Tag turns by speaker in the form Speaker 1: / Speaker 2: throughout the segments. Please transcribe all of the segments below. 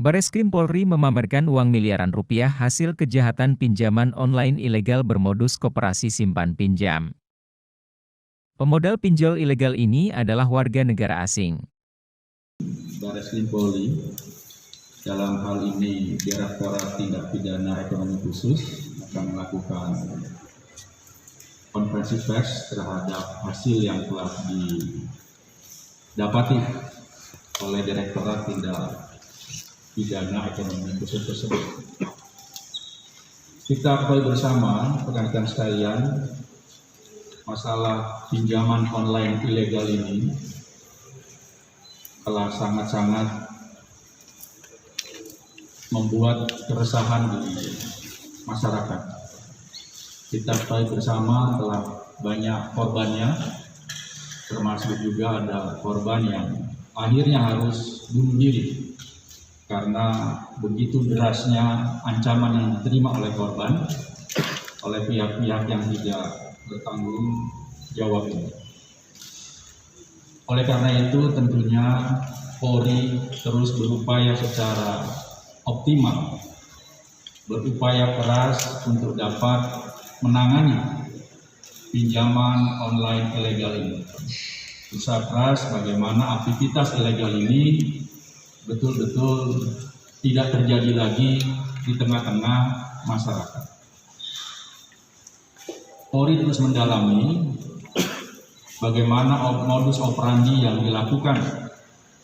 Speaker 1: Bareskrim Polri memamerkan uang miliaran rupiah hasil kejahatan pinjaman online ilegal bermodus koperasi simpan pinjam. Pemodal pinjol ilegal ini adalah warga negara asing.
Speaker 2: Bareskrim Polri dalam hal ini Direktorat Tindak Pidana Ekonomi Khusus akan melakukan konferensi pers terhadap hasil yang telah didapati oleh Direktorat Tindak Pidana Ekonomi Khusus tersebut. Kita ketahui bersama, rekan-rekan sekalian, masalah pinjaman online ilegal ini telah sangat-sangat membuat keresahan di masyarakat. Kita ketahui bersama telah banyak korbannya, termasuk juga ada korban yang akhirnya harus bunuh diri karena begitu derasnya ancaman yang diterima oleh korban oleh pihak-pihak yang tidak bertanggung jawab ini. Oleh karena itu tentunya Polri terus berupaya secara optimal, berupaya keras untuk dapat menangani pinjaman online ilegal ini. Usaha keras bagaimana aktivitas ilegal ini betul-betul tidak terjadi lagi di tengah-tengah masyarakat. Polri terus mendalami bagaimana modus operandi yang dilakukan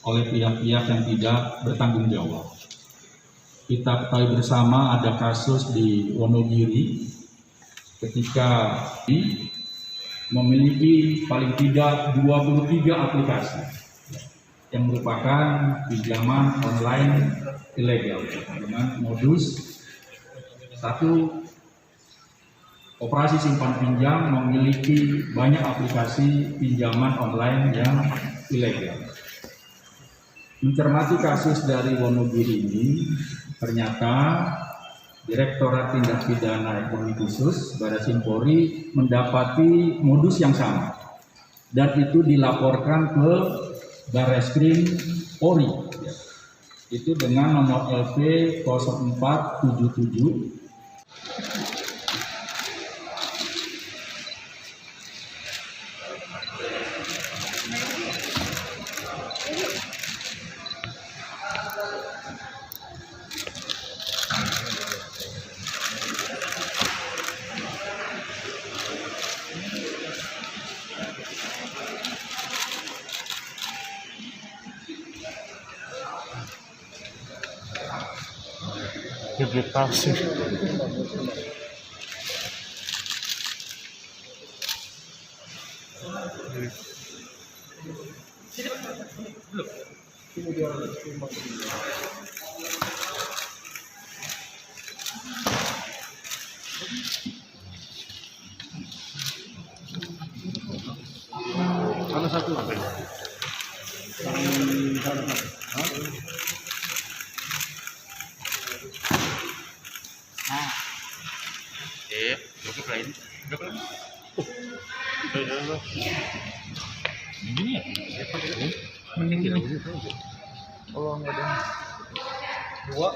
Speaker 2: oleh pihak-pihak yang tidak bertanggung jawab. Kita ketahui bersama ada kasus di Wonogiri ketika memiliki paling tidak 23 aplikasi yang merupakan pinjaman online ilegal dengan modus satu, operasi simpan pinjam memiliki banyak aplikasi pinjaman online yang ilegal. Mencermati kasus dari Wonogiri ini, ternyata Direktorat Tindak Pidana Ekonomi Khusus Bareskrim Polri mendapati modus yang sama dan itu dilaporkan ke Bareskrim Polri, itu dengan nomor LP 0477.
Speaker 3: Publikasi.
Speaker 4: Salah satu apa ya? Cukup lain. Ini ya? Mending ini. Kalau nggak ada dua,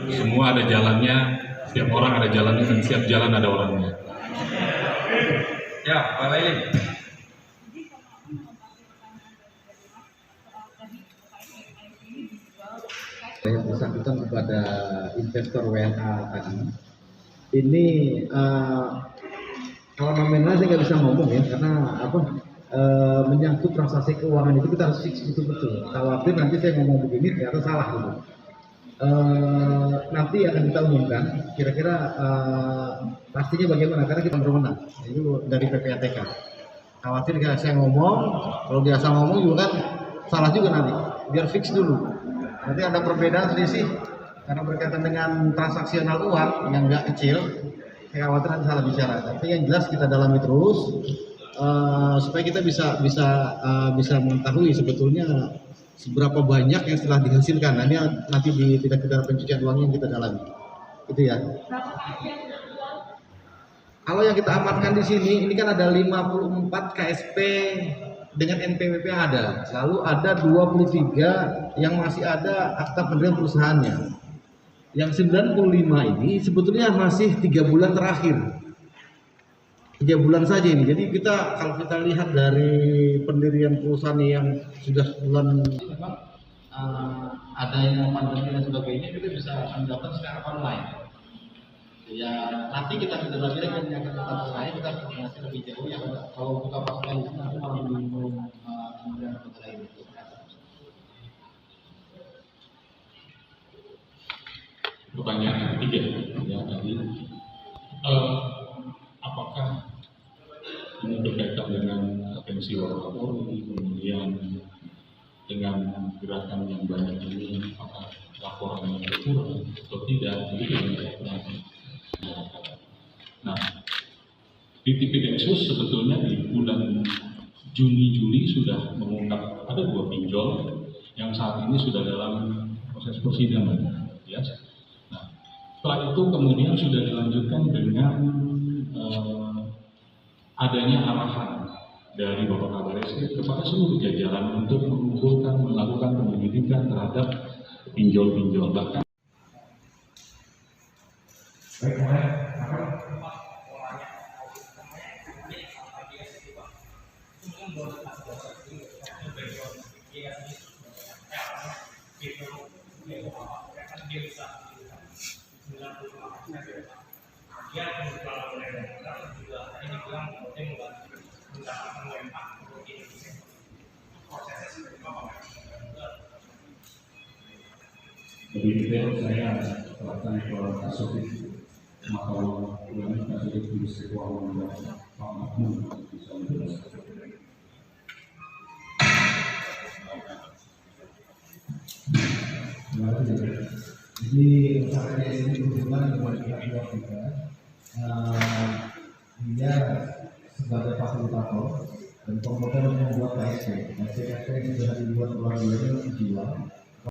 Speaker 2: Semua ada jalannya, setiap orang ada jalannya dan setiap jalan ada orangnya. Ya, Pak Lailin.
Speaker 5: Yang bersangkutan kepada investor WNA tadi, ini kalau nominal saya nggak bisa ngomong ya, karena menyangkut transaksi keuangan itu kita harus fix betul-betul. Khawatir nanti saya ngomong begini ternyata salah gitu. Nanti akan kita umumkan kira-kira pastinya bagaimana, karena kita berwenang itu dari PPATK. Khawatir kalau saya ngomong, kalau dia asal ngomong juga kan salah juga nanti. Biar fix dulu. Nanti ada perbedaan selisih karena berkaitan dengan transaksional uang yang nggak kecil. Saya khawatir nanti salah bicara. Tapi yang jelas kita dalami terus supaya kita bisa mengetahui sebetulnya seberapa banyak yang setelah dihasilkan. Nanti di tindak pidana pencucian uang yang kita dalami. Itu ya. Kalau yang kita amankan di sini, ini kan ada 54 KSP dengan NPWP ada. Lalu ada 23 yang masih ada akta pendirian perusahaannya. Yang 95 ini sebetulnya masih 3 bulan terakhir. 3 bulan saja ini. Jadi kalau kita lihat dari pendirian perusahaan yang sudah bulan memang adanya pandemi dan sebagainya, kita bisa mendaftar secara online. Ya nanti kita sudah lagi dengan yang kita lain, kita koordinasi lebih jauh. Yang kalau buka pasukan itu nanti malah bingung kemudian apa lain itu.
Speaker 6: Pertanyaan ketiga ya tadi, apakah ini berkaitan dengan atensi Wakapolri, kemudian dengan gerakan yang banyak ini, apakah laporan yang berkurang atau tidak? Itu yang saya perhatikan. Nah, di TV Densus sebetulnya di bulan Juni-Juli sudah mengungkap ada 2 pinjol yang saat ini sudah dalam proses persidangan. Ya. Nah, setelah itu kemudian sudah dilanjutkan dengan adanya arahan dari Bapak Kabar Eskrim kepada seluruh jajaran untuk mengumpulkan, melakukan penyelidikan terhadap pinjol-pinjol. Bahkan lebih detail saya serahkan ke kasus itu. Maka ulama kasus itu bisa keuangan Pak Mahmud bisa menjelaskan.
Speaker 5: Jadi saya ini berhubungan dengan pihak luar juga. Dia sebagai fasilitator dan promotor membuat KSP. KSP sudah dibuat oleh beliau dijual.